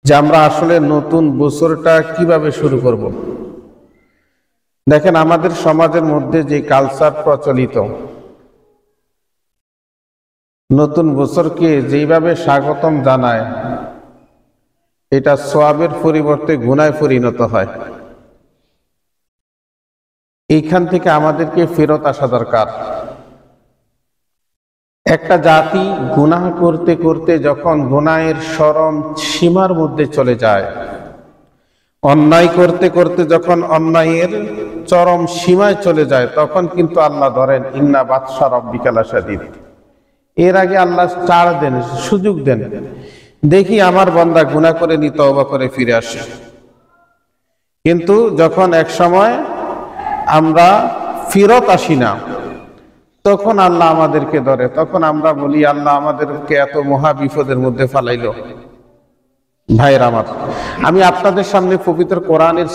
যে আমরা আসলে নতুন বছরটা কিভাবে শুরু করব। দেখেন, আমাদের সমাজের মধ্যে যে কালচার প্রচলিত, নতুন বছরকে যেইভাবে স্বাগতম জানায়, এটা সওয়াবের পরিবর্তে গুনাহে পরিণত হয়। এইখান থেকে আমাদেরকে ফেরত আসা দরকার। একটা জাতি গুনাহ করতে করতে যখন গুনাহের চরম সীমার মধ্যে চলে যায়, অন্যায় করতে করতে যখন অন্যায়ের চরম সীমায় চলে যায়, তখন কিন্তু আল্লাহ ধরেন ইন্না বাতশা রাব্বিকা লাশাদীদ। এর আগে আল্লাহ ছাড় দেন, সুযোগ দেন, দেখি আমার বান্দা গুনাহ করে নি, তওবা করে ফিরে আসে। কিন্তু যখন এক সময় আমরা ফিরত আসি না, তখন আল্লাহ আমাদেরকে ধরে, তখন আমরা বলি আল্লাহ আমাদেরকে এত মহা বিপদের মধ্যে ফালাইলো। ভাইয়ের আমার, আমি আপনাদের সামনে পবিত্র কোরআনের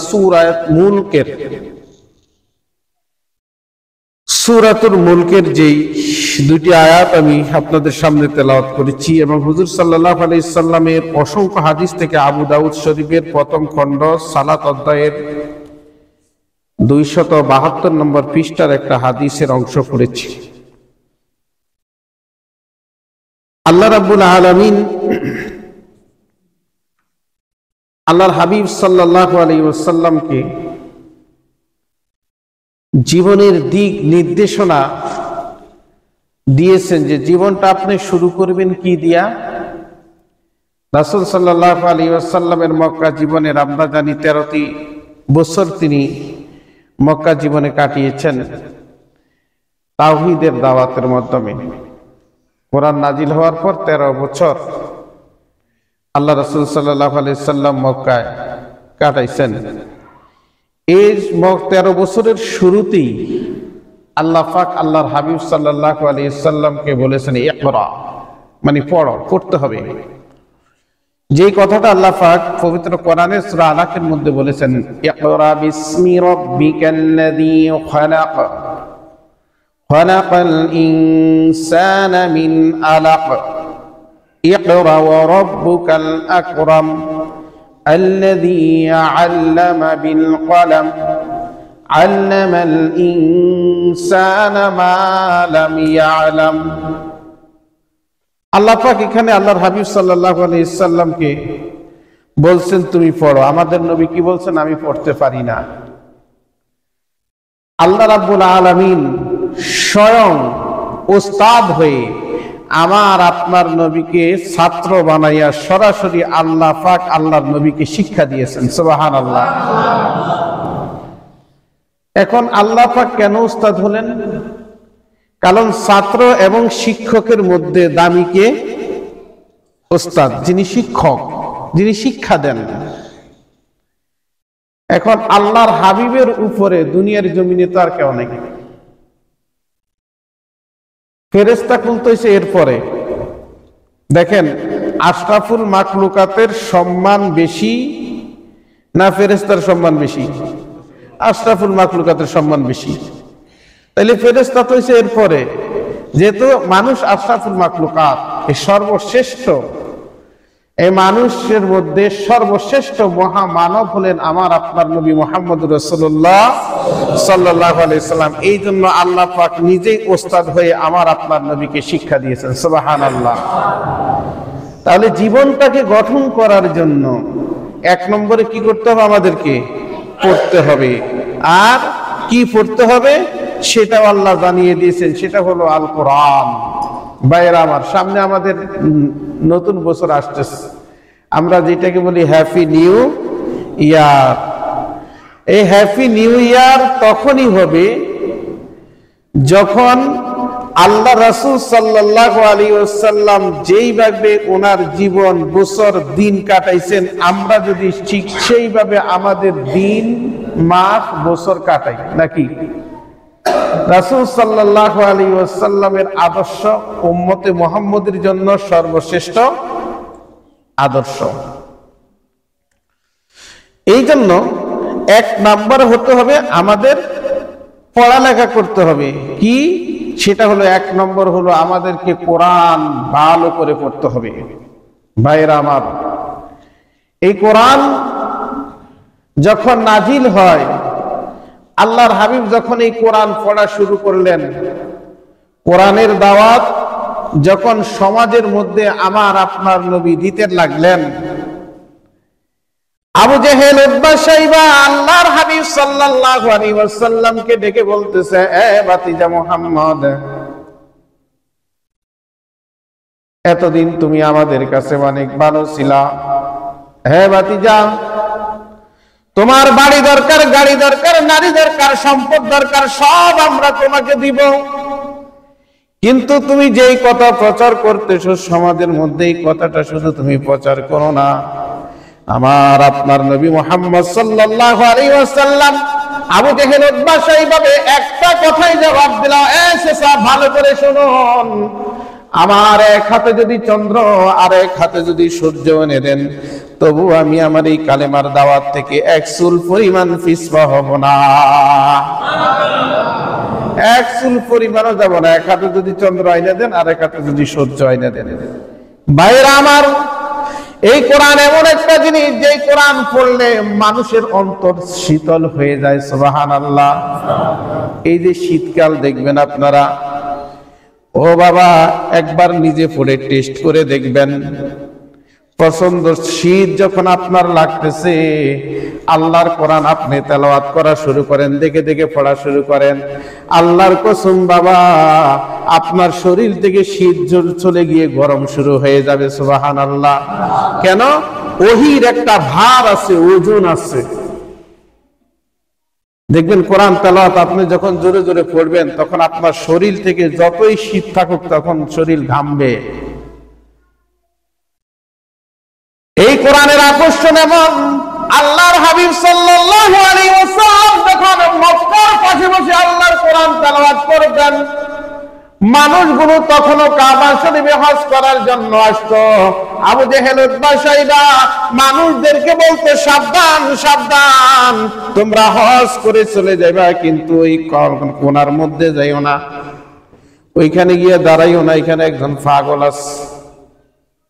সূরাতুল মুলকের যেই দুটি আয়াত আমি আপনাদের সামনে তেলাওয়াত করেছি, এবং হুজুর সাল্লাল্লাহু আলাইহি সাল্লামের অসংখ্য হাদিস থেকে আবু দাউদ শরীফের প্রথম খণ্ড সালাত অধ্যায়ের 272 নম্বর পৃষ্ঠার একটা হাদিসের অংশ পড়েছি। আল্লাহ রাব্বুল আলামিন আল্লাহর হাবিব সাল্লাল্লাহু আলাইহি ওয়াসাল্লামকে জীবনের দিক নির্দেশনা দিয়েছেন যে জীবনটা আপনি শুরু করবেন কি দিয়া। রাসূল সাল্লাল্লাহু আলাইহি ওয়াসাল্লামের মক্কা জীবনের আমরা জানি 13টি বছর তিনি মক্কা জীবনে কাটিয়েছেন তাওহীদের দাওয়াতের মাধ্যমে। কোরআন নাজিল হওয়ার পর 13 বছর আল্লাহ রাসূল সাল্লাল্লাহু আলাইহি সাল্লাম মক্কায় কাটাইছেন। এই 13 বছরের শুরুতেই আল্লাহ পাক আল্লাহর হাবিব সাল্লাল্লাহু আলাইহি সাল্লামকে বলেছেন ইকরা, মানে পড়ো, পড়তে হবে। যে কথাটা আল্লাহ পাক পবিত্র কোরআনের সূরা আলাকের মধ্যে বলেছেন ইকরা বিসমি রাব্বিকাল্লাযী খালাক খালাকাল ইনসানা মিন আলাক ইকরা ওয়া রাব্বুকাল আকরাম الذي علم بالقلم علم الإنسان ما لم يعلم। আল্লাহ পাক এখানে আল্লাহর হাবিব সাল্লাল্লাহু আলাইহি সাল্লামকে বলছেন তুমি পড়ো। আমাদের নবী কি বলছেন? আমি পড়তে পারি না। আল্লাহ রাব্বুল আলামিন স্বয়ং ওস্তাদ হয়ে আমার আপনার নবীকে ছাত্র বানাইয়া সরাসরি আল্লাহ পাক আল্লাহর নবীকে শিক্ষা দিয়েছেন। সুবহানাল্লাহ। এখন আল্লাহ পাক কেন উস্তাদ হলেন? কারণ ছাত্র এবং শিক্ষকের মধ্যে দামি কে? উস্তাদ, যিনি শিক্ষক, যিনি শিক্ষা দেন। এখন আল্লাহর হাবিবের উপরে দুনিয়ার জমিনে তো আর কেউ নেই। ফেরেশতা কুল হইছে এরপরে। দেখেন, আশরাফুল মাখলুকাতের সম্মান বেশি না ফেরেশতার সম্মান বেশি? আশরাফুল মাখলুকাতের সম্মান বেশি। তাইলে ফেরেশতা তো হইছে এরপরে। যেহেতু মানুষ আশরাফুল মাখলুকাত, এই সর্বশ্রেষ্ঠ, এই মানুষের মধ্যে সর্বশ্রেষ্ঠ মহামানব হলেন আমার আপনার নবী মুহাম্মদুর রাসূলুল্লাহ সাল্লাল্লাহু আলাইহি সাল্লাম। এই জন্য আল্লাহ পাক নিজেই ওস্তাদ হয়ে আমার আপনার নবীকে শিক্ষা দিয়েছেন। সুবহানাল্লাহ। তাহলে জীবনটাকে গঠন করার জন্য 1 নম্বরে কি করতে হবে? আমাদেরকে পড়তে হবে। আর কি পড়তে হবে সেটাও আল্লাহ জানিয়ে দিয়েছেন, সেটা হলো আল কোরআন। ভাইয়েরা আমার, সামনে আমাদের নতুন বছর আসতেছে, আমরা যেটাকে বলি হ্যাপি নিউ ইয়ার। এই হ্যাপি নিউ ইয়ার তখনই হবে যখন আল্লাহ রাসূল সাল্লাল্লাহু আলাইহি ওয়াসাল্লাম যেইভাবে ওনার জীবন বছর দিন কাটাইছেন, আমরা যদি ঠিক সেইভাবে আমাদের দিন মাস বছর কাটাই নাকি। রাসূল সাল্লাল্লাহু আলাইহি ওয়াসাল্লামের আদর্শ উম্মতে মুহাম্মদের জন্য সর্বশ্রেষ্ঠ আদর্শ। এই জন্য 1 নাম্বার হতে হবে আমাদের পড়ালেখা করতে হবে। কি? সেটা হলো 1 নম্বর হলো আমাদেরকে কোরআন ভালো করে পড়তে হবে। ভাইরা আমার, এই কোরআন যখন নাজিল হয়, আল্লাহর হাবিব যখন এই কোরআন পড়া শুরু করলেন, কোরআনের দাওয়াত যখন সমাজের মধ্যে আমার আপনার নবী দিতে লাগলেন, আবু জেহেল, উতবা, শাইবা আল্লাহর হাবিব সাল্লাল্লাহু আলাইহি ওয়াসাল্লামকে ডেকে বলতেছে, এ ভাতিজা মুহাম্মদ, এতদিন তুমি আমাদের কাছে অনেক ভালো ছিলা। হে ভাতিজা, তোমার বাড়ি দরকার, গাড়ি দরকার, নারী দরকার, সম্পদ দরকার, সব আমরা তোমাকে দিব। কিন্তু তুমি যেই কথা প্রচার করতেছো সমাজের মধ্যে, এই কথাটা শুধু তুমি প্রচার করো না। আমার আপনার নবী মুহাম্মদ সাল্লাল্লাহু আলাইহি ওয়াসাল্লাম আবু জেহেল, উতবা, শাইবাকে একটা কথাই জবাব দিল, এ শেষা, ভালো করে শুনুন, আমার এক হাতে যদি চন্দ্র আর এক হাতে যদি সূর্য এনে দেন, তবু আমি আমার এই কালেমার দাওয়াত থেকে এক চুল পরিমাণ পিছপা হব না, এক চুল পরিমাণও যাব না। এক হাতে যদি চন্দ্র আইনা দেন আর এক হাতে যদি সূর্য আইনা দেন। ভাইরা আমার, এই কোরআন এমন একটা জিনিস, যে কোরআন পড়লে মানুষের অন্তর শীতল হয়ে যায়। সুবহানাল্লাহ। এই যে শীতকাল দেখবেন আপনারা, ও বাবা, একবার নিজে পড়ে টেস্ট করে দেখবেন। প্রচন্ড শীত যখন আপনার লাগতেছে, আল্লাহর কোরআন আপনি তেলাওয়াত করা শুরু করেন, দেখে দেখে পড়া শুরু করেন, আল্লাহর কসম বাবা, আপনার শরীর থেকে শীত চলে গিয়ে গরম শুরু হয়ে যাবে। সুবহানাল্লাহ। কেন? ওহীর একটা ভার আছে, ওজন আছে। দেখবেন কোরআন তেলাওয়াত আপনি যখন জোরে জোরে পড়বেন, তখন আপনার শরীর থেকে যতই শীত থাকুক তখন শরীর ঘামবে। এই কোরআনের আকর্ষণ এমন, আল্লাহর হাবিব সাল্লাল্লাহু আলাইহি ওয়াসাল্লাম যখন মক্কার পাশে বসে আল্লাহর কোরআন তেলাওয়াত করতেন, মানুষগুলো তখনও কাবা শরীফে হজ করার জন্য আসতো। আবু জেহেল, উতবা, শাইবা মানুষদেরকে বলতো, সাবধান সাবধান, তোমরা হজ করে চলে যাবে, কিন্তু ওই কোনার মধ্যে যাইও না, ওইখানে গিয়ে দাঁড়াইও না, এখানে একজন পাগল আছে।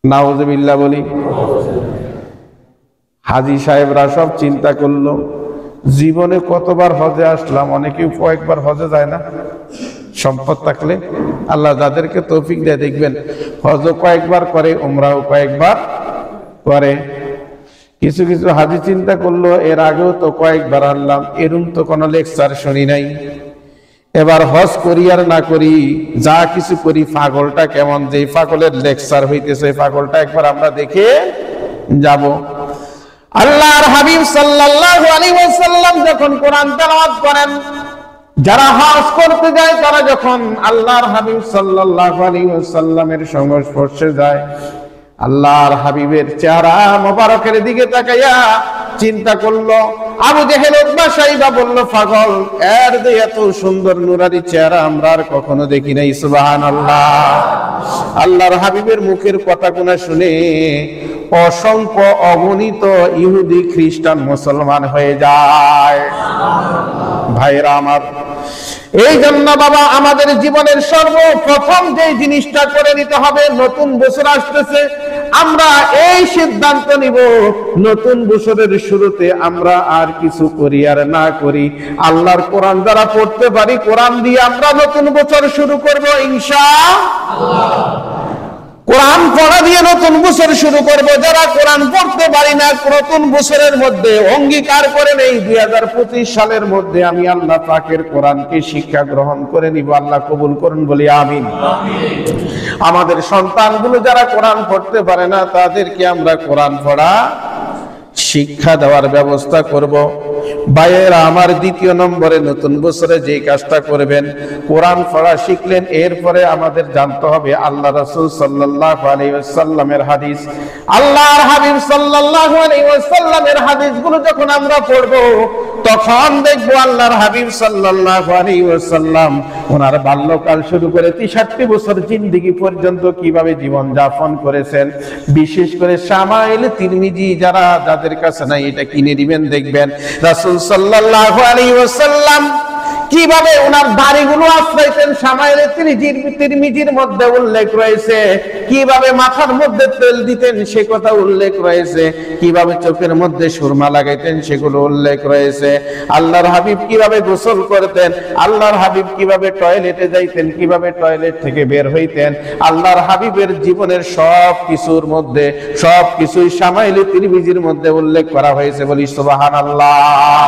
নাউজুবিল্লাহ বলি। হাজী সাহেবরা সব চিন্তা করলো, জীবনে কতবার হজে আসলাম, অনেকেই কয়েকবার হজে যায় না। সম্পদ থাকলে আল্লাহ যাদেরকে তৌফিক দেয়, দেখবেন হজও কয়েকবার করে, উমরাও কয়েকবার করে। কিছু কিছু হাজী চিন্তা করলো, এর আগেও তো কয়েকবার আনলাম, এরকম তো কোনো লেকচার শুনি নাই, এবার হজ করি আর না করি, যা কিছু করি, পাগলটা কেমন, যে পাগলের লেকচার হইতেছে, পাগলটা একবার আমরা দেখে যাব। আল্লাহর হাবিব সাল্লাল্লাহু আলাইহি ওয়াসাল্লাম যখন কোরআন তেলাওয়াত করেন, যারা হজ করতে যায় তারা যখন আল্লাহর হাবিব সাল্লাল্লাহু আলাইহি ওয়াসাল্লামের সংস্পর্শে যায়, আল্লাহর হাবিবের চেহারা মোবারকের দিকে তাকাইয়া চিন্তা করলো, আবু জেহেল, উতবা, শাইবা বলল, পাগল, এর যে এত সুন্দর নুরানি চেহারা আমরা আর কখনো দেখি নাই। সুবহানাল্লাহ। আল্লাহর হাবিবের মুখের কথাগুলো শুনে অসংখ্য অগণিত ইহুদি, খ্রিস্টান, মুসলমান হয়ে যায়। ভাইরা আমার, এই জন্য বাবা, আমাদের জীবনের সর্বপ্রথম যে জিনিসটা করে নিতে হবে, নতুন বছর আসতেছে, আমরা এই সিদ্ধান্ত নিব, নতুন বছরের শুরুতে আমরা আর কিছু করি আর না করি, আল্লাহর কোরআন যারা পড়তে পারি, কোরআন দিয়ে আমরা নতুন বছর শুরু করব ইনশাআল্লাহ। কোরআন পড়া দিয়ে নতুন বছর শুরু করব। যারা কোরআন পড়তে পারি না, নতুন বছরের মধ্যে অঙ্গীকার করে নেই, 2025 সালের মধ্যে আমি আল্লাহ পাকের কোরআনকে শিক্ষা গ্রহণ করে নিব। আল্লাহ কবুল করুন, বলি আমিন। আমাদের সন্তানগুলো যারা কোরআন পড়তে পারে না, তাদেরকে আমরা কোরআন পড়া শিক্ষা দেওয়ার ব্যবস্থা করব। ভাইয়েরা আমার, দ্বিতীয় নম্বরে নতুন বছরে যে কাজটা করবেন, কোরআন পড়া শিখলেন, এরপরে আমাদের জানতে হবে আল্লাহ রাসূল সাল্লাল্লাহু আলাইহি ওয়াসাল্লামের হাদিস। আল্লাহর হাবিব সাল্লাল্লাহু আলাইহি ওয়াসাল্লামের হাদিসগুলো যখন আমরা পড়ব, তখন দেখব আল্লাহর হাবিব সাল্লাল্লাহু আলাইহি ওয়াসাল্লাম ওনার বাল্যকাল শুরু করে 63 বছর জিন্দেগি পর্যন্ত কিভাবে জীবন যাপন করেছেন। বিশেষ করে শামাইল তিরমিজি যাদের কাছে নাই, এটা কিনে দিবেন, দেখবেন রাসূল সাল্লাল্লাহু আলাইহি ওয়াসাল্লাম কিভাবে ওনার দাড়িগুলো আশ্রাইতেন সামাইলে তিরমিজির মধ্যে উল্লেখ রয়েছে, কিভাবে মাথার মধ্যে তেল দিতেন সে কথা উল্লেখ রয়েছে, কিভাবে চোখের মধ্যে সুরমা লাগাইতেন সেগুলো উল্লেখ রয়েছে, আল্লাহর হাবিব কিভাবে গোসল করতেন, আল্লাহর হাবিব কিভাবে টয়লেটে যাইতেন, কিভাবে টয়লেট থেকে বের হইতেন, আল্লাহর হাবিবের জীবনের সব কিছুর মধ্যে সব কিছুই সামাইলে তিরমিজির মধ্যে উল্লেখ করা হয়েছে। বলি সুবহানাল্লাহ।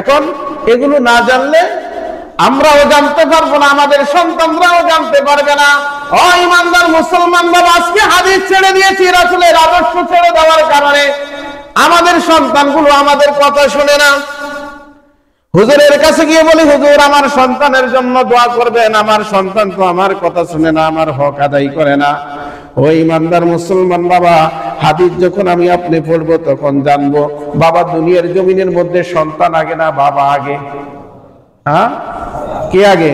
এখন এগুলো না জানলে আমরাও জানতে পারবো না, আমাদের সন্তানরাও জানতে পারবে না। ও ইমানদার মুসলমান বাবা, আজকে হাদিস ছেড়ে দিয়েছি, রাসূলের আদর্শ ছেড়ে দেওয়ার কারণে আমাদের সন্তানগুলো আমাদের কথা শুনে না। হুজুরের কাছে গিয়ে বলি, হুজুর আমার সন্তানের জন্য দোয়া করবেন, আমার সন্তান তো আমার কথা শুনে না, আমার হক আদায় করে না। ওই ইমানদার মুসলমান বাবা, হাদিস যখন আমি আপনি পড়বো তখন জানবো বাবা দুনিয়ার জমিনের মধ্যে সন্তান আগে না বাবা আগে? হ্যাঁ, কে আগে?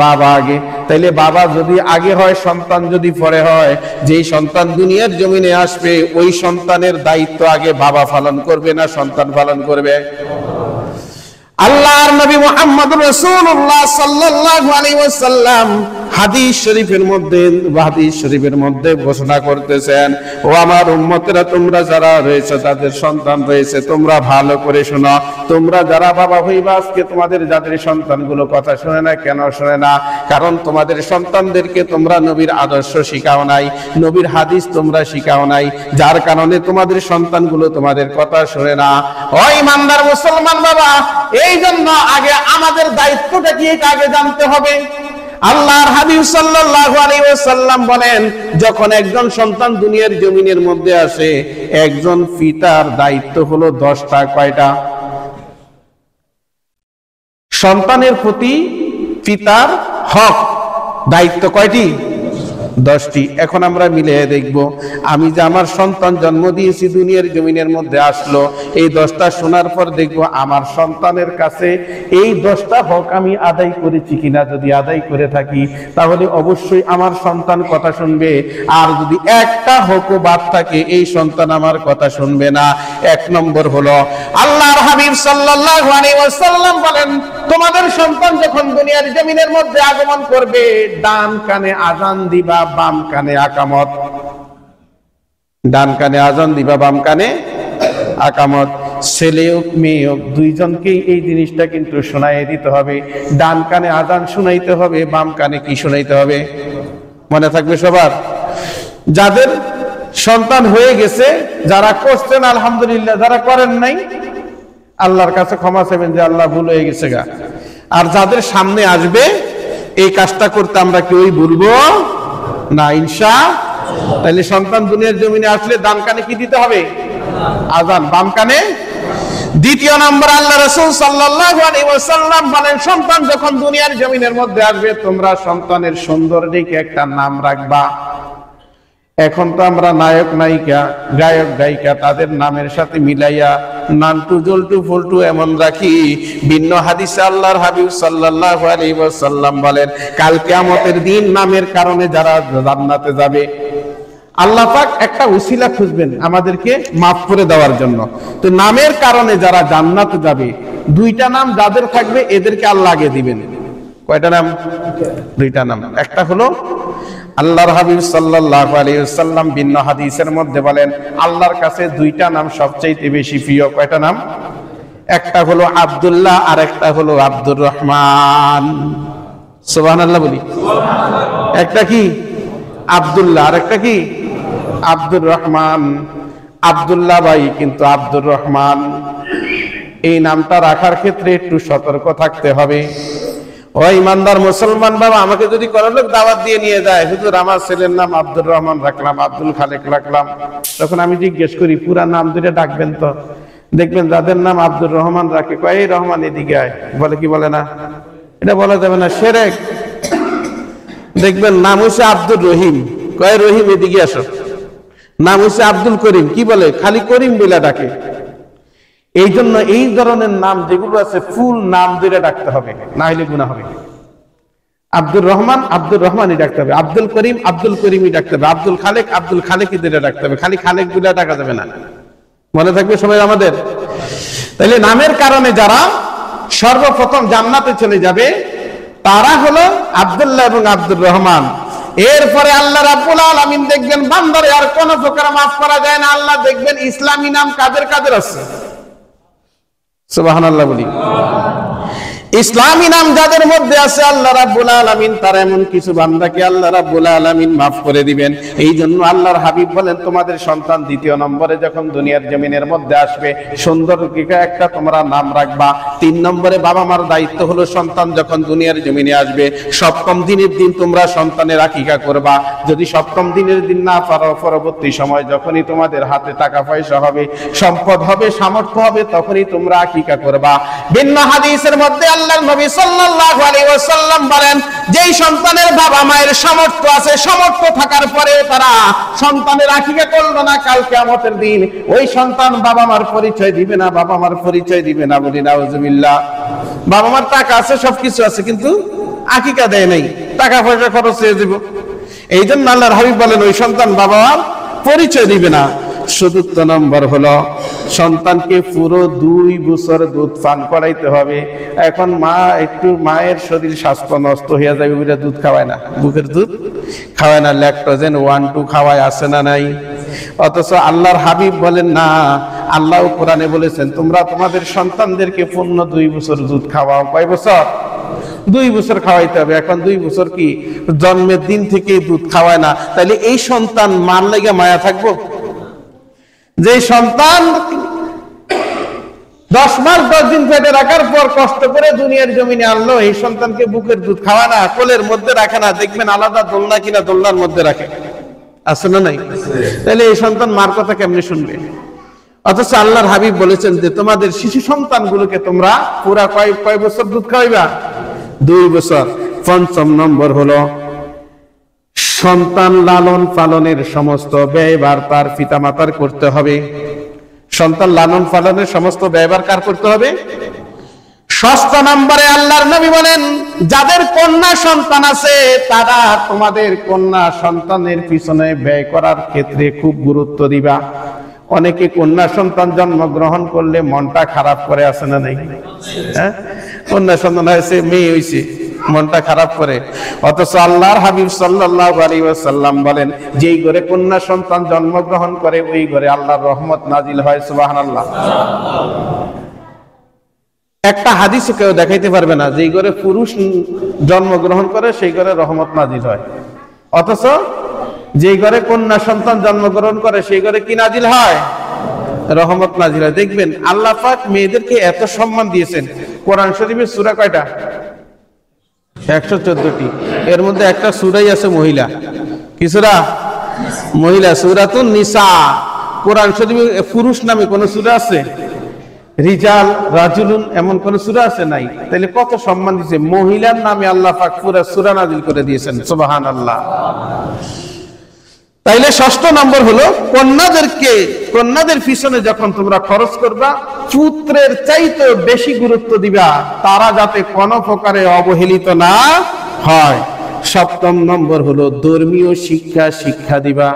বাবা আগে। তাইলে বাবা যদি আগে হয়, সন্তান যদি পরে হয়, যেই সন্তান দুনিয়ার জমিনে আসবে ওই সন্তানের দায়িত্ব আগে বাবা পালন করবে না সন্তান পালন করবে? আল্লাহর নবী মুহাম্মদ রাসূলুল্লাহ সাল্লাল্লাহু আলাইহি ওয়াসাল্লাম হাদিস শরীফের মধ্যে ঘোষণা করতেছেন, ও আমার উম্মতেরা, তোমরা যারা রয়েছে তাদের সন্তান রয়েছে, তোমরা ভালো করে শোনো। তোমরা যারা বাবা হইবা আজকে, তোমাদের যাদের সন্তানগুলো কথা শুনে না, কেন শুনে না? কারণ তোমাদের সন্তানদেরকে তোমরা নবীর আদর্শ শিখাও নাই, নবীর হাদিস তোমরা শিখাও নাই, যার কারণে তোমাদের সন্তানগুলো তোমাদের কথা শুনে না। ও ইমানদার মুসলমান বাবা, এই জন্য আগে আমাদের দায়িত্বটা কি আগে জানতে হবে। আল্লাহর হাবিব সাল্লাল্লাহু আলাইহি ওয়াসাল্লাম বলেন, যখন একজন সন্তান দুনিয়ার জমিনের মধ্যে আসে, একজন পিতার দায়িত্ব হলো 10টা। কয়টা? সন্তানের প্রতি পিতার হক দায়িত্ব কয়টি? 10টি। এখন আমরা মিলে দেখব, আমি যে আমার সন্তান জন্ম দিয়েছি দুনিয়ার জমিনের মধ্যে আসলো, এই 10টা শোনার পর দেখব আমার সন্তানের কাছে এই 10টা হক আমি আদায় করেছি কিনা। যদি আদায় করে থাকি তাহলে অবশ্যই আমার সন্তান কথা শুনবে, আর যদি একটা হকও বাদ থাকে এই সন্তান আমার কথা শুনবে না। 1 নম্বর হলো, আল্লাহর হাবিব সাল্লাল্লাহু আলাইহি ওয়াসাল্লাম বলেন, তোমাদের সন্তান যখন দুনিয়ার জমিনের মধ্যে আগমন করবে, ডান কানে আযান দিবা, বাম কানে আকামত। ডান কানে আযান দিবা, বাম কানে আকামত। ছেলে হোক মেয়ে হোক, দুইজনকেই এই জিনিসটা কিন্তু শোনাইয়ে দিতে হবে। ডান কানে আযান শোনাইতে হবে, বাম কানে কি শোনাইতে হবে? মনে থাকবে সবার? যাদের সন্তান হয়ে গেছে, যারা করছেন আলহামদুলিল্লাহ, যারা করেন নাই আল্লাহর কাছে ক্ষমা চাইবেন যে আল্লাহ ভুল হয়ে গেছে গা। আর যাদের সামনে আসবে এই কাজটা করতে আমরা কেউই ভুলবো না ইনশাআল্লাহ। তাহলে সন্তান দুনিয়ার জমিনে আসলে ডান কানে কি দিতে হবে? আযান, বাম কানে। 2 নম্বর, আল্লাহ রাসূল সাল্লাল্লাহু আলাইহি ওয়াসাল্লাম বলেন, সন্তান যখন দুনিয়ার জমিনের মধ্যে আসবে তোমরা সন্তানের সুন্দর দেখে একটা নাম রাখবা। এখন তো আমরা নায়ক নায়িকা, গায়ক গায়িকা তাদের নামের সাথে মিলাইয়া নান্টু জল্টু ফল্টু এমন রাখি। ভিন্ন হাদিসে আল্লাহর হাবিব সাল্লাল্লাহু আলাইহি ওয়াসাল্লাম বলেন, কাল কিয়ামতের দিন নামের কারণে যারা জান্নাতে যাবে, আল্লাহ পাক একটা উসিলা খুঁজবেন আমাদেরকে মাফ করে দেওয়ার জন্য। তো নামের কারণে যারা জান্নাতে যাবে, 2টা নাম যাদের থাকবে এদেরকে আল্লাহ আগে দিবেন। কয়টা নাম? 2টা নাম। একটা হলো আল্লাহর হাবিব সাল্লাল্লাহু আলাইহি ওয়াসাল্লাম ভিন্ন হাদিসের মধ্যে বলেন, আল্লাহর কাছে 2টা নাম সবচেয়ে বেশি প্রিয়। কয়টা নাম? একটা হলো আব্দুল্লাহ আর একটা হলো আব্দুর রহমান। সুবহানাল্লাহ বলি। একটা কি? আব্দুল্লাহ, আর একটা কি? আব্দুর রহমান। আব্দুল্লাহ ভাই কিন্তু আব্দুর রহমান, এই নামটা রাখার ক্ষেত্রে একটু সতর্ক থাকতে হবে। ও ইমানদার মুসলমান বাবা, আমাকে যদি কোনো লোক দাওয়াত দিয়ে নিয়ে যায়, হুজুর আমার ছেলের নাম আব্দুর রহমান রাখলাম, আব্দুল খালেক রাখলাম, তখন আমি জিজ্ঞেস করি পুরা নাম ধরে ডাকবেন তো? দেখবেন যাদের নাম আব্দুর রহমান রাখে, কয় এই রহমান এদিকে আয়, বলে কি বলে না? এটা বলা যাবে না, শিরক। দেখবেন নাম হচ্ছে আব্দুর রহিম, কয় রহিম এদিকে আসো। নাম হচ্ছে আব্দুল করিম, কি বলে? খালি করিম বলে ডাকে। এই জন্য এই ধরনের নাম যেগুলো আছে ফুল নাম ধরে ডাকতে হবে, না হলে গুনাহ হবে। আব্দুর রহমান আব্দুর রহমানই ডাকতে হবে, আব্দুল করিম আব্দুল করিমই ডাকতে হবে, আব্দুল খালেক আব্দুল খালেকই ধরে ডাকতে হবে, খালি খালেক বলে ডাকা যাবে না। মনে থাকবে সবাই আমাদের? তাহলে নামের কারণে যারা সর্বপ্রথম জান্নাতে চলে যাবে তারা হলো আব্দুল্লাহ এবং আব্দুর রহমান। এরপরে আল্লাহ রাব্বুল আলামিন দেখবেন বান্দারে আর কোন প্রকার মাফ করা যায় না। আল্লাহ দেখবেন ইসলামী নাম কাদের কাদের আছে, সুবহানাল্লাহ বলি। ইসলামী নাম যাদের মধ্যে আছে আল্লাহ রাব্বুল আলামিন তার এমন কিছু বান্দাকে আল্লাহ রাব্বুল আলামিন মাফ করে দিবেন। এই জন্য আল্লাহর হাবিব বলেন, তোমাদের সন্তান দ্বিতীয় নম্বরে যখন দুনিয়ার জমিনের মধ্যে আসবে সুন্দর একটা তোমরা নাম রাখবা। 3 নম্বরে বাবা মার দায়িত্ব হলো সন্তান যখন দুনিয়ার জমিনে আসবে সপ্তম দিনের দিন তোমরা সন্তানের আকিকা করবা। যদি সপ্তম দিনের দিন না পারো, পরবর্তী সময় যখনই তোমাদের হাতে টাকা পয়সা হবে, সম্পদ হবে, সামর্থ্য হবে, তখনই তোমরা আকিকা করবা। ভিন্ন হাদিসের মধ্যে আল্লাহর নবী সাল্লাল্লাহু আলাইহি ওয়াসাল্লাম বলেন, যেই সন্তানের বাবা মায়ের সামর্থ্য আছে, সামর্থ্য থাকার পরে তারা সন্তানের আকিকা করলো না, কাল কিয়ামতের দিন ওই সন্তান বাবা মার পরিচয় দিবে না, বাবা মার পরিচয় দিবে না। বলি নাউজুবিল্লাহ। বাবা মার টাকা আছে, সবকিছু আছে, কিন্তু আকিকা দেয় নাই, টাকা পয়সা খরচ হয়ে যাব। এই জন্য আল্লাহর হাবিব বলেন ওই সন্তান বাবা মার পরিচয় দিবে না। চতুর্থ নম্বর হলো সন্তানকে পুরো 2 বছর দুধ পান করাইতে হবে। এখন মা একটু মায়ের শরীর স্বাস্থ্য নষ্ট হয়ে যাবে বলে দুধ খাওয়ায় না, বুকের দুধ খাওয়ায় না, ল্যাকটোজেন 1-2 খাওয়ায়, আছে না নাই? অথচ আল্লাহর হাবিব বলেন না, আল্লাহ কোরআনে বলেছেন তোমরা তোমাদের সন্তানদেরকে পূর্ণ 2 বছর দুধ খাওয়াও। কয় বছর? 2 বছর খাওয়াইতে হবে। এখন 2 বছর কি জন্মের দিন থেকে দুধ খাওয়ায় না, তাহলে এই সন্তান মার লাগা মায়া থাকবো? যে সন্তান 10 মাস 10 দিন পেটে রাখার পর কষ্ট করে দুনিয়ার জমিনে আনলো, এই সন্তানকে বুকের দুধ খাওয়া না, কোলের মধ্যে রাখে না, দেখবেন আলাদা দোলনা কিনা দোলনার মধ্যে রাখে, আছে না নাই? তাহলে এই সন্তান মার কথা কেমনে শুনবে? অথচ আল্লাহর হাবিব বলেছেন যে তোমাদের শিশু সন্তানগুলোকে তোমরা পুরা কয় বছর দুধ খাওয়াইবা? 2 বছর। 5ম নম্বর হলো সন্তান লালন পালনের সমস্ত ব্যয়ভার তার পিতামাতার করতে হবে। সন্তান লালন পালনের সমস্ত ব্যয়ভার কার করতে হবে? 6ষ্ঠ নম্বরে আল্লাহর নবী বলেন, যাদের কন্যা সন্তান আছে তারা তোমাদের কন্যা সন্তানের পিছনে ব্যয় করার ক্ষেত্রে খুব গুরুত্ব দিবা। অনেকে কন্যা সন্তান জন্মগ্রহণ করলে মনটা খারাপ করে, আছে না নাই? হ্যাঁ, কন্যা সন্তান হয়েছে, মেয়ে হয়েছে, মনটা খারাপ করে। অথচ আল্লাহর হাবিব সাল্লাল্লাহু আলাইহি ওয়াসাল্লাম বলেন, যেই ঘরে কন্যা সন্তান জন্মগ্রহণ করে ওই ঘরে আল্লাহর রহমত নাজিল হয়। সুবহানাল্লাহ। একটা হাদিসও কেউ দেখাইতে পারবে না যেই ঘরে পুরুষ জন্মগ্রহণ করে সেই ঘরে রহমত নাজিল হয়। অথচ যেই ঘরে কন্যা সন্তান জন্মগ্রহণ করে সেই ঘরে কি নাজিল হয়? রহমত নাজিল হয়। দেখবেন আল্লাহ পাক মেয়েদেরকে এত সম্মান দিয়েছেন। কোরআন শরীফের সূরা কয়টা? 114টি। এর মধ্যে একটা সূরাই আছে মহিলা। কি সূরা? মহিলা, সূরাতুন নিসা। কোরআন শরীফে পুরুষ নামে কোন সূরা আছে? রিজাল, রাজুলুন এমন কোন সূরা আছে? নাই। তাহলে কত সম্মান দিয়েছে। মহিলার নামে আল্লাহ পাক পুরো সূরা নাযিল করে দিয়েছেন। সুবহানাল্লাহ। তাইলে 6ষ্ঠ নম্বর হলো কন্যাদের পিছনে যখন তোমরা খরচ করবা পুত্রের চাইতে বেশি গুরুত্ব দিবা, তারা যাতে কোনো প্রকারে অবহেলিত না হয়। 7ম নম্বর হলো ধর্মীয় শিক্ষা দিবা।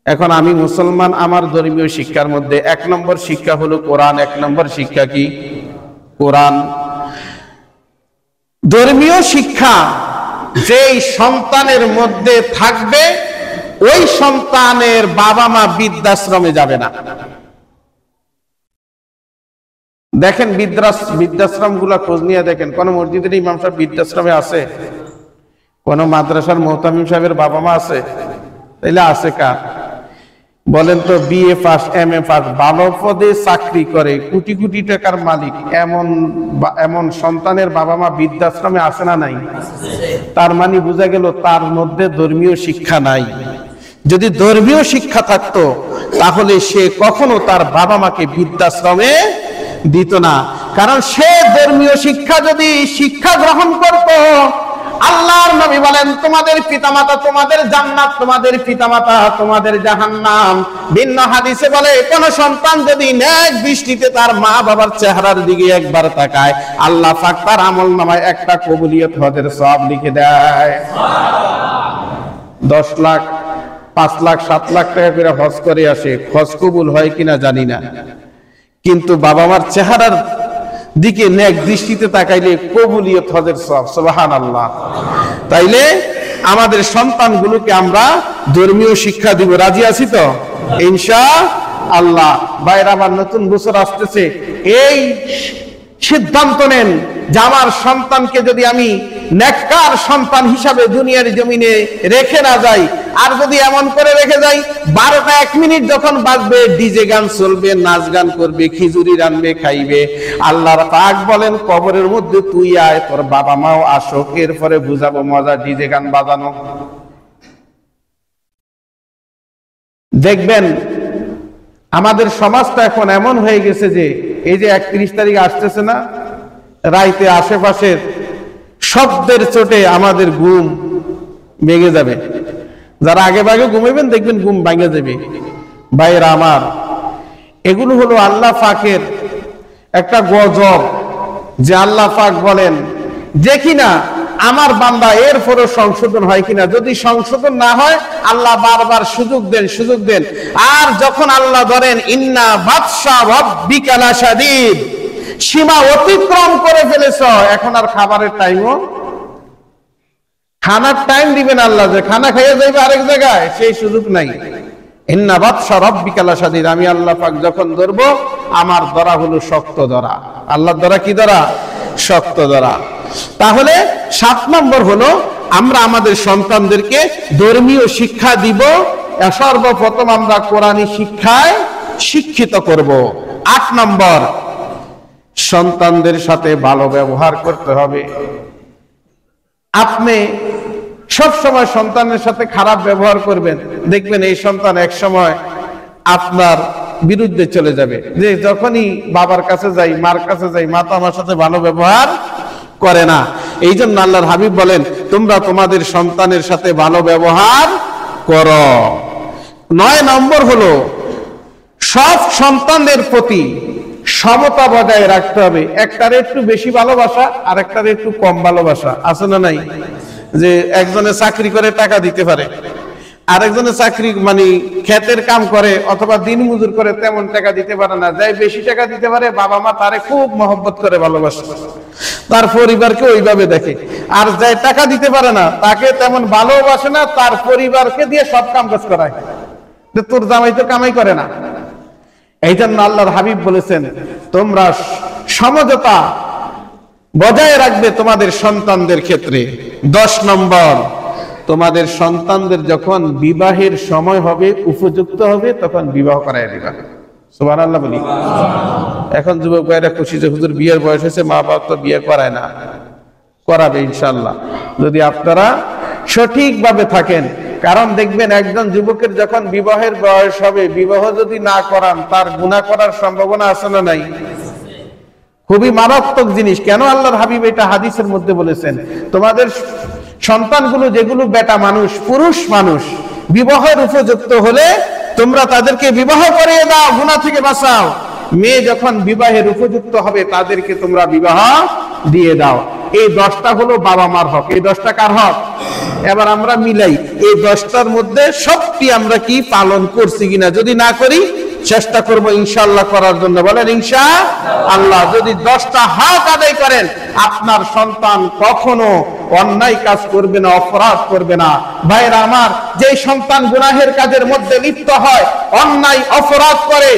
এখন আমি মুসলমান, আমার ধর্মীয় শিক্ষার মধ্যে 1 নম্বর শিক্ষা হলো কোরআন। 1 নম্বর শিক্ষা কি? কোরআন। ধর্মীয় শিক্ষা যেই সন্তানের মধ্যে থাকবে ওই সন্তানের বাবা মা বৃদ্ধাশ্রমে যাবে না। দেখেন বৃদ্ধাশ্রম গুলা খোঁজ নিয়ে দেখেন, কোন মসজিদের ইমাম সাহেব বৃদ্ধাশ্রমে আছে? কোন মাদ্রাসার মুহতামিম সাহেবের বাবা মা আছে? তাইলে আছে কার? বলেন তো। BA পাস, MA পাস, ভালো পদে চাকরি করে, কোটি কোটি টাকার মালিক, এমন সন্তানের বাবা মা বৃদ্ধাশ্রমে আছে না নাই? তার মানে বোঝা গেল তার মধ্যে ধর্মীয় শিক্ষা নাই। যদি ধর্মীয় শিক্ষা থাকতো তাহলে সে কখনো তার বাবা মাকে বৃদ্ধাশ্রমে দিত না। কারণ সে ধর্মীয় শিক্ষা যদি শিক্ষা গ্রহণ করত, আল্লাহর নবী বলেন তোমাদের পিতামাতা তোমাদের জান্নাত, তোমাদের পিতামাতা তোমাদের জাহান্নাম। ভিন্ন হাদিসে বলে কোন সন্তান যদি নেক দৃষ্টিতে তার মা বাবার চেহারার দিকে একবার তাকায়, আল্লাহ পাক তার আমলনামায় একটা কবুলিয়ত হজের সওয়াব লিখে দেয়। 10 লাখ, 5 লাখ, 7 লাখ টাকা করে হজ করে আসে, হজ কবুল হয় কিনা জানি না, কিন্তু বাবা মার চেহারার দিকে নেক দৃষ্টিতে তাকাইলে কবুলিয়ত হজের সওয়াব, সুবহানাল্লাহ। তাইলে আমাদের সন্তানগুলোকে আমরা ধর্মীয় শিক্ষা দিব, রাজি আছি তো ইনশাআল্লাহ। ভাইরা আমার, নতুন বছর আসতেছে, এই সিদ্ধান্ত নেন যে আমার সন্তানকে যদি আমি নেককার সন্তান হিসাবে দুনিয়ার জমিনে রেখে না যাই, আর যদি এমন করে রেখে যাই 12টা 1 মিনিট যখন বাজবে ডিজে গান চলবে, নাচ গান করবে, খিচুড়ি রানবে, খাইবে, আল্লাহর পাক বলেন কবরের মধ্যে তুই আয়, তোর বাবা মাও আসুক, এরপরে বুঝাবো মজা ডিজে গান বাজানো। দেখবেন আমাদের সমাজটা এখন এমন হয়ে গেছে যে এই যে 31 তারিখ আসতেছে না, রাইতে আশেপাশের শব্দের চোটে আমাদের ঘুম ভেঙে যাবে। যারা আগে ভাগে ঘুমাবেন দেখবেন ঘুম ভেঙে যাবে। ভাইরা আমার, এগুলো হলো আল্লাহ পাকের একটা গজব, যে আল্লাহ পাক বলেন দেখি না আমার বান্দা এরপরও সংশোধন হয় কিনা। যদি সংশোধন না হয় আল্লাহ বারবার সুযোগ দেন। আর যখন আল্লাহ ধরেন ইন্না বাতশা রাব্বিকা লাশাদীদ, সীমা অতিক্রম করে ফেলেছ, এখন আর খাবারের টাইমও, খানার টাইম দিবেন আল্লাহ, যে খানা খাইয়ে যাইবে আরেক জায়গায়, সেই সুযোগ নাই। ইন্না বাতশা রাব্বিকা লাশাদীদ, আমি আল্লাহ পাক যখন ধরবো আমার ধরা হলো শক্ত ধরা। আল্লাহর ধরা কি ধরা? শক্ত ধরা। তাহলে 7 নম্বর হলো আমরা আমাদের সন্তানদেরকে ধর্মীয় শিক্ষা দিব। সর্বপ্রথম আমরা কোরআনী শিক্ষায় শিক্ষিত করব। 8 নম্বর, সন্তানদের সাথে ভালো ব্যবহার করতে হবে। আপনি সব সময় সন্তানের সাথে খারাপ ব্যবহার করবেন, দেখবেন এই সন্তান এক সময় আপনার বিরুদ্ধে চলে যাবে। যে যখনই বাবার কাছে যাই, মার কাছে যাই, মা তো আমার সাথে ভালো ব্যবহার করে না। এই জন্য আল্লাহর হাবিব বলেন তোমরা তোমাদের সন্তানের সাথে ভালো ব্যবহার করো। 9 নম্বর হলো সব সন্তানদের প্রতি সমতা বজায় রাখতে হবে। একটারে একটু বেশি ভালোবাসা আর একটারে একটু কম ভালোবাসা, আছে না নাই? যে একজনে চাকরি করে টাকা দিতে পারে, আরেকজনে চাকরি মানে ক্ষেতের কাম করে অথবা দিন মজুর করে, তেমন টাকা দিতে পারে না। যাই বেশি টাকা দিতে পারে বাবা মা তারে খুব মহব্বত করে ভালোবাসে, তার পরিবারকে ওইভাবে দেখে। আর যাই টাকা দিতে পারে না তাকে তেমন ভালোবাসে না, তার পরিবারকে দিয়ে সব কাম কাজ করায়, যে তোর জামাই তো কামাই করে না। এই জন্য আল্লাহর হাবিব বলেছেন তোমরা সমঝোতা বজায় রাখবে তোমাদের সন্তানদের ক্ষেত্রে। 10 নম্বর, তোমাদের সন্তানদের যখন বিবাহের সময় হবে, উপযুক্ত হবে, তখন বিবাহ করায় দিবা। সুবহানাল্লাহ বলি। এখন যুবক ভাইরা খুশি যে হুজুর বিয়ের বয়স হয়েছে, মা বাবা তো বিয়ে করায় না, করাবে ইনশাআল্লাহ, যদি আপনারা সঠিকভাবে থাকেন। কারণ দেখবেন একজন যুবকের যখন বিবাহের বয়স হবে, বিবাহ যদি না করান তার গুনাহ করার সম্ভাবনা আছে না নাই? খুবই মারাত্মক জিনিস। কেন আল্লাহর হাবিব এটা হাদিসের মধ্যে বলেছেন, তোমাদের সন্তানগুলো যেগুলো বেটা মানুষ, পুরুষ মানুষ, বিবাহের উপযুক্ত হলে তোমরা তাদেরকে বিবাহ করিয়ে দাও, গুনাহ থেকে বাঁচাও। মেয়ে যখন বিবাহের উপযুক্ত হবে তাদেরকে তোমরা বিবাহ দিয়ে দাও। এই 10টা হলো বাবা মার হক। এই 10টা কার হক? এবার আমরা মিলাই এই 10টার মধ্যে সবটি আমরা কি পালন করছি কিনা। যদি না করি চেষ্টা করব ইনশাআল্লাহ করার জন্য। বলেন ইনশাআল্লাহ। যদি 10টা হক আদায় করেন আপনার সন্তান কখনো অন্যায় কাজ করবে না, অপরাধ করবে না। ভাইরা আমার, যে সন্তান গুনাহের কাজের মধ্যে লিপ্ত হয়, অন্যায় অপরাধ করে,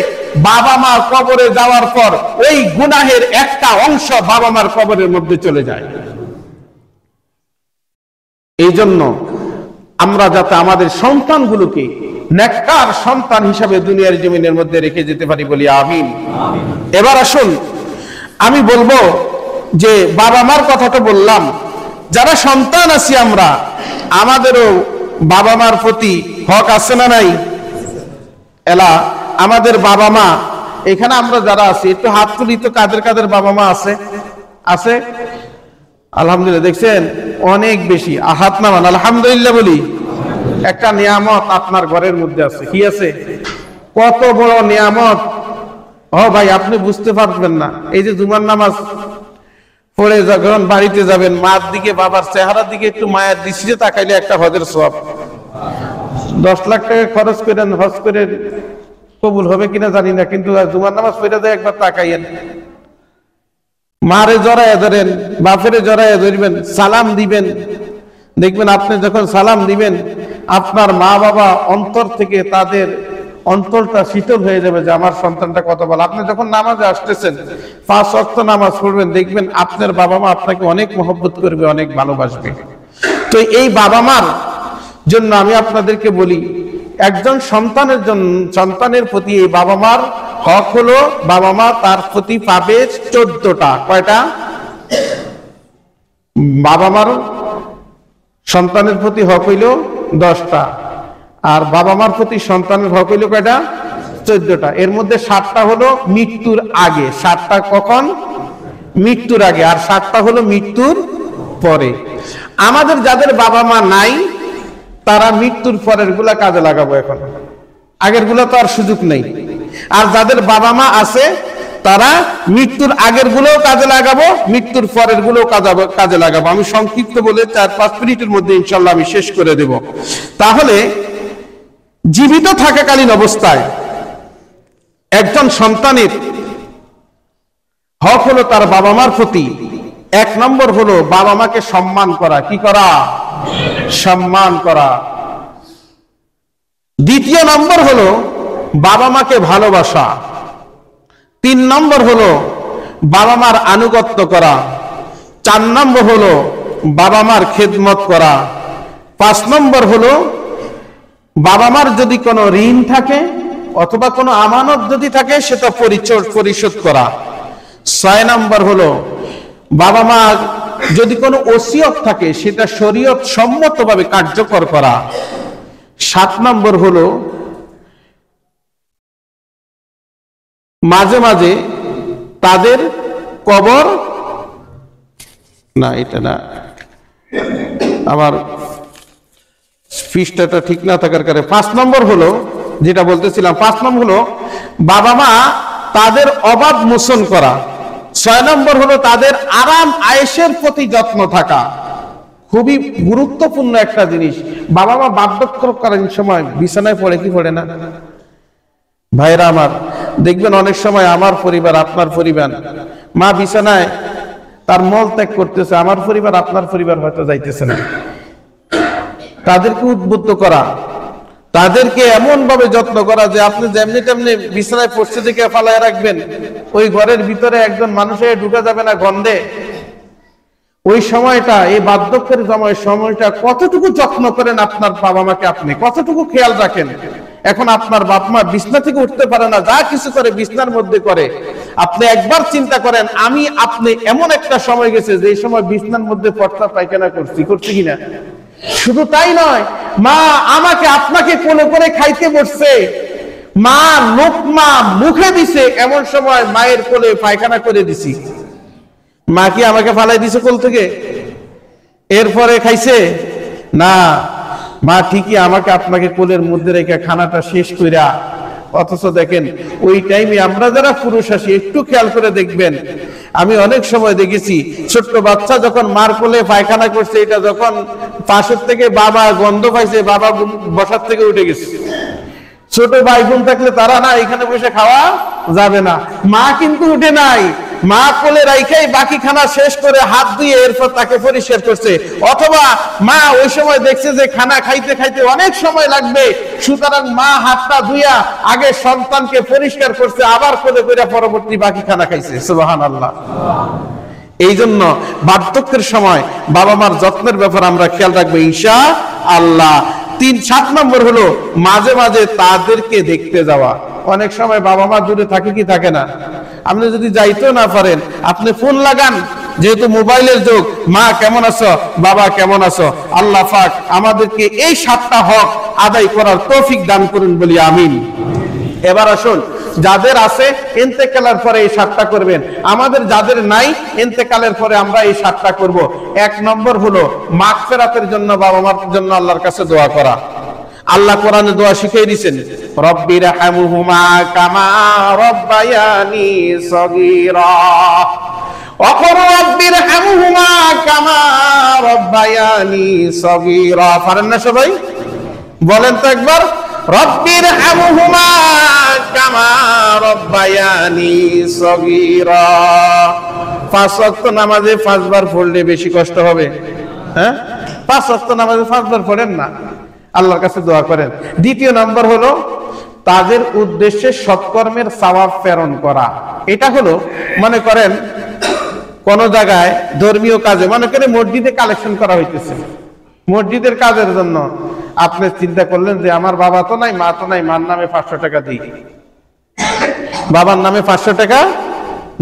বাবা মা কবরে যাওয়ার পর ওই গুনাহের একটা অংশ বাবা মার কবরের মধ্যে চলে যায়। এই জন্য আমরা যাতে আমাদের সন্তানগুলোকে নেককার সন্তান হিসাবে দুনিয়ার জমিনের মধ্যে রেখে যেতে পারি, বলি আমিন। এবার আসুন আমি বলবো যে বাবা মার কথা তো বললাম, যারা সন্তান আছি আমরা, আমাদেরও বাবা মার প্রতি হক আছে না নাই? এলা আমাদের বাবা মা, এখানে আমরা যারা আছি একটু হাত তুলি তো, কাদের কাদের বাবা মা আছে? আছে আলহামদুলিল্লাহ। দেখছেন অনেক বেশি, হাত নামান, আলহামদুলিল্লাহ বলি। একটা নিয়ামত আপনার ঘরের মধ্যে আছে। কি আছে? কত বড় নিয়ামত! ও ভাই, আপনি বুঝতে পারবেন না। এই যে জুমার নামাজ পড়ে যখন বাড়িতে যাবেন, মার দিকে বাবার চেহারার দিকে একটু মায়ের দৃষ্টিতে তাকাইলে একটা হজের সওয়াব। 10 লাখ টাকা খরচ করেন, হজ করে কবুল হবে কিনা জানি না, কিন্তু জুমার নামাজ পড়ে যায় একবার তাকাইয়েন। মারে জড়ায় ধরেন, বাপেরে জড়ায় ধরবেন, সালাম দিবেন। দেখবেন আপনি যখন সালাম দিবেন আপনার মা বাবা অন্তর থেকে তাদের অন্তরটা শীতল হয়ে যাবে যে আমার সন্তানটা কত ভালো। আপনি যখন নামাজে আসতেছেন 5 ওয়াক্ত নামাজ পড়বেন, দেখবেন আপনার বাবা মা আপনাকে অনেক মহব্বত করবে, অনেক ভালোবাসবে। তো এই বাবা মার জন্য আমি আপনাদেরকে বলি, একজন সন্তানের প্রতি এই বাবা মার হক হলো, বাবা মা তার প্রতি পাবে 14টা। কয়টা? বাবা মার সন্তানের প্রতি হক হইল 10টা, আর বাবা মার প্রতি সন্তানের হক হইল কয়টা? 14টা। এর মধ্যে 7টা হলো মৃত্যুর আগে। 7টা কখন? মৃত্যুর আগে। আর 7টা হলো মৃত্যুর পরে। আমাদের যাদের বাবা মা নাই তারা মৃত্যুর পরের গুলা কাজে লাগাবো, এখন আগের গুলা তো আর সুযোগ নেই। আর যাদের বাবা মা আছে তারা মৃত্যুর আগের গুলোও কাজে লাগাবো, মৃত্যুর পরের গুলোও কাজে লাগাবো। আমি সংক্ষিপ্ত বলে 4-5 মিনিটের মধ্যে ইনশাল্লাহ আমি শেষ করে দেব। তাহলে জীবিত থাকাকালীন অবস্থায় একজন সন্তানের হক হলো তার বাবা মার প্রতি 1 নম্বর হলো বাবা মাকে সম্মান করা। কি করা? সম্মান করা। 2য় নম্বর হলো বাবা মাকে ভালোবাসা। 3 নম্বর হলো বাবা মার আনুগত্য করা। 4 নম্বর হলো বাবা মার খেদমত করা। 5 নম্বর হলো বাবা মার যদি কোনো ঋণ থাকে অথবা কোনো আমানত যদি থাকে সেটা পরিশোধ করা। 6 নম্বর হলো বাবা মা যদি কোনো ওসিয়ত থাকে সেটা শরীয়ত সম্মতভাবে কার্যকর করা। 7 নম্বর হলো মাঝে মাঝে তাদের কবর, না এটা না, আমার পৃষ্ঠাটা ঠিক না থাকার কারণে 5 নম্বর হলো যেটা বলতেছিলাম, 5 নম্বর হলো বাবা মা তাদের অভাব মোচন করা। 6 নম্বর হলো তাদের আরাম আয়েশের প্রতি যত্ন থাকা। খুবই গুরুত্বপূর্ণ একটা জিনিস। বাবা মা বার্ধক্যকালীন সময় বিছানায় পড়ে কি পড়ে না? ভাইরা আমার, দেখবেন অনেক সময় আমার পরিবার আপনার পরিবার, মা বিছানায় তার মল ত্যাগ করতেছে, আমার পরিবার আপনার পরিবার হয়তো যাইতেছে না। তাদেরকে উদ্বুদ্ধ করা, তাদেরকে এমন ভাবে যত্ন করা যে আপনি যেমনি তেমনি বিছানায় পড়ছে দিকে ফালায় রাখবেন, ওই ঘরের ভিতরে একজন মানুষের ঢুকে যাবে না গন্ধে। ওই সময়টা, এই বার্ধক্যের সময়টা কতটুকু যত্ন করেন আপনার বাবা মাকে, আপনি কতটুকু খেয়াল রাখেন। এখন আপনার বাপ মা বিছনা থেকে উঠতে পারে না, যা কিছু করে বিছনার মধ্যে করে। আপনি একবার চিন্তা করেন, আপনি এমন একটা সময় গেছে যে সময় বিছনার মধ্যে পড়তা পায়খানা করছি কিনা। শুধু তাই নয়, মা আমাকে আপনাকে কোলে করে খাইতে বসছে, মা লোকমা মুখে দিছে, এমন সময় মায়ের কোলে পায়খানা করে দিছি। মা কি আমাকে ফালাই দিছে কোল থেকে? এরপরে খাইছে না, মা ঠিকই আমাকে আপনাকে কোলের মধ্যে রেখে খানাটা শেষ কইরা। অথচ দেখেন ওই টাইমে আমরা যারা পুরুষ আছি একটু খেয়াল করে দেখবেন, আমি অনেক সময় দেখেছি ছোট্ট বাচ্চা যখন মার কোলে পায়খানা করছে, এটা যখন পাশের থেকে বাবা গন্ধ পাইছে, বাবা বসার থেকে উঠে গেছে। ছোট ভাই বোন থাকলে তারা না এখানে বসে খাওয়া যাবে না, মা কিন্তু উঠে নাই, মা কোলে রাইখাই বাকি খানা শেষ করে হাত দিয়ে এরপর তাকে পরিষ্কার করছে। অথবা মা ওই সময় দেখছে যে খানা খাইতে খাইতে অনেক সময় লাগবে, সুতরাং মা হাতটা ধুইয়া আগে সন্তানকে পরিষ্কার করছে, আবার কোলে করে পরবর্তী বাকি খানা খাইছে। সুবহানাল্লাহ। এই জন্য বার্ধক্যের সময় বাবা মার যত্নের ব্যাপার আমরা খেয়াল রাখবো ইনশাআল্লাহ। 7 নম্বর হলো মাঝে মাঝে তাদেরকে দেখতে যাওয়া। অনেক সময় বাবা মা দূরে থাকে কি থাকে না, আপনি যদি যাইতেও না পারেন আপনি ফোন লাগান, যেহেতু মোবাইলের যুগ, মা কেমন আছো, বাবা কেমন আছো। আল্লাহ পাক আমাদেরকে এই 7টা হক আদায় করার তৌফিক দান করুন বলি আমিন। এবার আসুন, যাদের আছে ইন্তেকালের পরে এই 7টা করবেন, আমাদের যাদের নাই ইন্তেকালের পরে আমরা এই 7টা করব। 1 নম্বর হলো মাগফিরাতের জন্য বাবা মার জন্য আল্লাহর কাছে দোয়া করা। আল্লাহ কোরআনে দোয়া শিখিয়ে দিয়েছেন, রব্বিরহামহুমা কামা রব্বায়ানি সগীরা। ওয়াকুর রব্বিরহামহুমা কামা রব্বায়ানি সগীরা। পারেন না সবাই? বলেন তো একবার, রব্বির হামহুমা কামা রব্বায়ানি সগীরা। 5 ওয়াক্ত নামাজে 5 বার পড়লে বেশি কষ্ট হবে? হ্যাঁ, 5 ওয়াক্ত নামাজে 5 বার পড়েন না, আল্লাহর কাছে দোয়া করেন। দ্বিতীয় নম্বর হলো তাদের উদ্দেশ্যে সৎকর্মের সওয়াব প্রেরণ করা। এটা হলো মনে করেন কোন জায়গায় ধর্মীয় কাজে, মনে করেন মসজিদে কালেকশন করা হইতেছে, মসজিদের কাজের জন্য আপনি চিন্তা করলেন যে আমার বাবা তো নাই, মা তো নাই, মার নামে 500 টাকা দিই, বাবার নামে 500 টাকা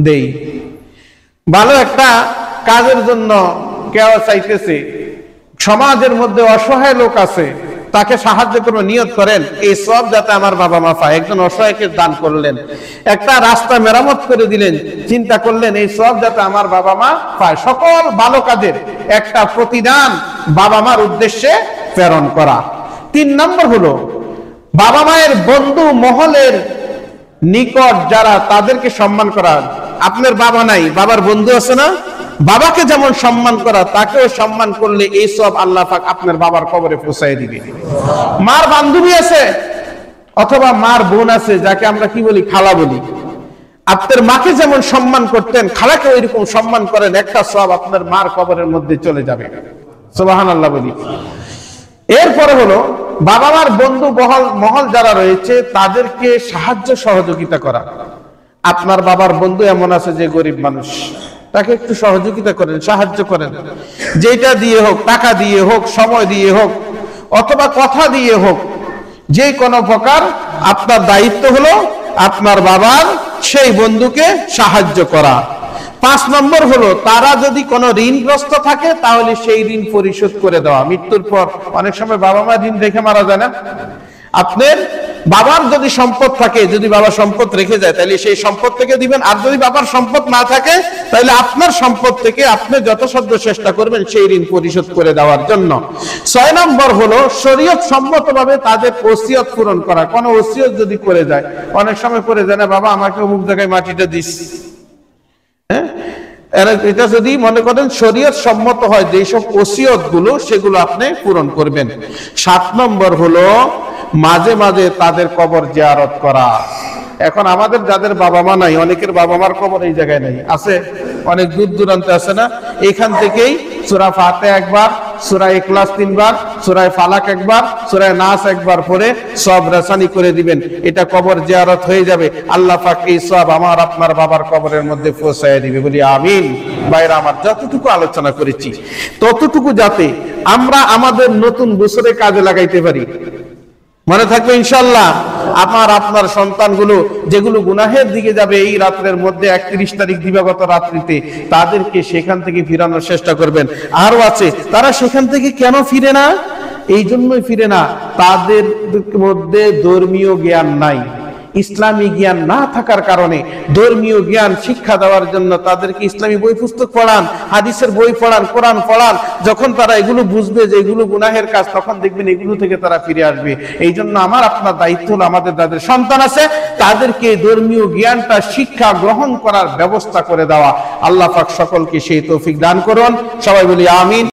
দেই। ভালো একটা কাজের জন্য কেউ চাইতেছে, সমাজের মধ্যে অসহায় লোক আছে, তাকে সাহায্য করবে, নিয়ত করেন এই সব যাতে আমার বাবা মা পায়। একজন অসহায়কে দান করলেন, একটা রাস্তা মেরামত করে দিলেন, চিন্তা করলেন এই সব যাতে আমার বাবা মা পায়। সকল ভালো কাজের একটা প্রতিদান বাবা মার উদ্দেশ্যে প্রেরণ করা। 3 নম্বর হলো বাবা মায়ের বন্ধু মহলের নিকট যারা, তাদেরকে সম্মান করা। আপনার বাবা নাই, বাবার বন্ধু আছে না, বাবাকে যেমন সম্মান করা, তাকেও সম্মান করলে এই সব আল্লাহ পাক আপনার বাবার কবরে পৌঁছায় দিবে। মার বান্ধবী আছে অথবা মার বোন আছে, যাকে আমরা কি বলি, খালা বলি, আপনার মাকে যেমন সম্মান করতেন, খালাকে ওইরকম সম্মান করেন, একটা সব আপনার মার কবরের মধ্যে চলে যাবে। সুবহানাল্লাহ বলি। এরপরে হলো বাবা মার বন্ধু মহল যারা রয়েছে তাদেরকে সাহায্য সহযোগিতা করা। আপনার বাবার বন্ধু এমন আছে যে গরিব মানুষ, তাকে একটু সহযোগিতা করেন, সাহায্য করেন, যেটা দিয়ে হোক, টাকা দিয়ে হোক, সময় দিয়ে হোক, অথবা কথা দিয়ে হোক, যে কোনো প্রকার আপনার দায়িত্ব হলো আপনার বাবার সেই বন্ধুকে সাহায্য করা। 5 নম্বর হলো তারা যদি কোনো ঋণগ্রস্ত থাকে তাহলে সেই ঋণ পরিশোধ করে দেওয়া। মৃত্যুর পর অনেক সময় বাবা মা ঋণ রেখে মারা যায় না, আপনার বাবার যদি সম্পদ থাকে, যদি বাবা সম্পদ রেখে যায় তাহলে সেই সম্পদ থেকে দিবেন, আর যদি বাবার সম্পদ না থাকে তাহলে আপনার সম্পদ থেকে আপনি যথাসাধ্য চেষ্টা করবেন সেই ঋণ পরিশোধ করে দেওয়ার জন্য। 6 নম্বর হলো শরীয়ত সম্মতভাবে তাদের ওসিয়ত পূরণ করা। কোন ওসিয়ত যদি করে যায়, অনেক সময় করে যায় না, বাবা আমাকে অমুক জায়গায় মাটিটা দিস, হ্যাঁ, এটা যদি মনে করেন শরীয়ত সম্মত হয় যেসব ওসিয়ত গুলো, সেগুলো আপনি পূরণ করবেন। 7 নম্বর হলো মাঝে মাঝে তাদের কবর জিয়ারত করা। এখন আমাদের যাদের বাবা মা নাই, অনেকের বাবা মার কবর এই জায়গায় নাই, আছে অনেক দূর দূরান্তে আছে না, এখান থেকেই সূরা ফাতিহা একবার, সূরা ইখলাস 3 বার, সূরা ফালাক একবার, সূরা নাস একবার পড়ে সব রাসানি করে দিবেন, এটা কবর জিয়ারত হয়ে যাবে। আল্লাহ পাক এই সব আমার আপনার বাবার কবরের মধ্যে পৌঁছায় দিবে, বলি আমিন। ভাইরা আমার, যতটুকু আলোচনা করেছি ততটুকু যাতে আমরা আমাদের নতুন বছরে কাজে লাগাইতে পারি। মনে থাকবে ইনশাআল্লাহ। আমার আপনার সন্তানগুলো যেগুলো গুনাহের দিকে যাবে এই রাতের মধ্যে 31 তারিখ দিবাগত রাত্রিতে, তাদেরকে সেখান থেকে ফিরানোর চেষ্টা করবেন। আরো আছে তারা সেখান থেকে কেন ফিরে না, এই জন্যই ফিরে না, তাদের মধ্যে ধর্মীয় জ্ঞান নাই, ইসলামী জ্ঞান না থাকার কারণে ধর্মীয় জ্ঞান শিক্ষা দেওয়ার জন্য তাদেরকে ইসলামী বই পুস্তক পড়ান, হাদিসের বই পড়ান, কোরআন পড়ান। যখন তারা এগুলো বুঝবে যে এগুলো গুনাহের কাজ, তখন দেখবেন এগুলো থেকে তারা ফিরে আসবে। এই জন্য আমার আপনার দায়িত্ব হলো আমাদের যাদের সন্তান আছে তাদেরকে ধর্মীয় জ্ঞানটা শিক্ষা গ্রহণ করার ব্যবস্থা করে দেওয়া। আল্লাহ পাক সকলকে সেই তৌফিক দান করুন। সবাই বলি আমিন।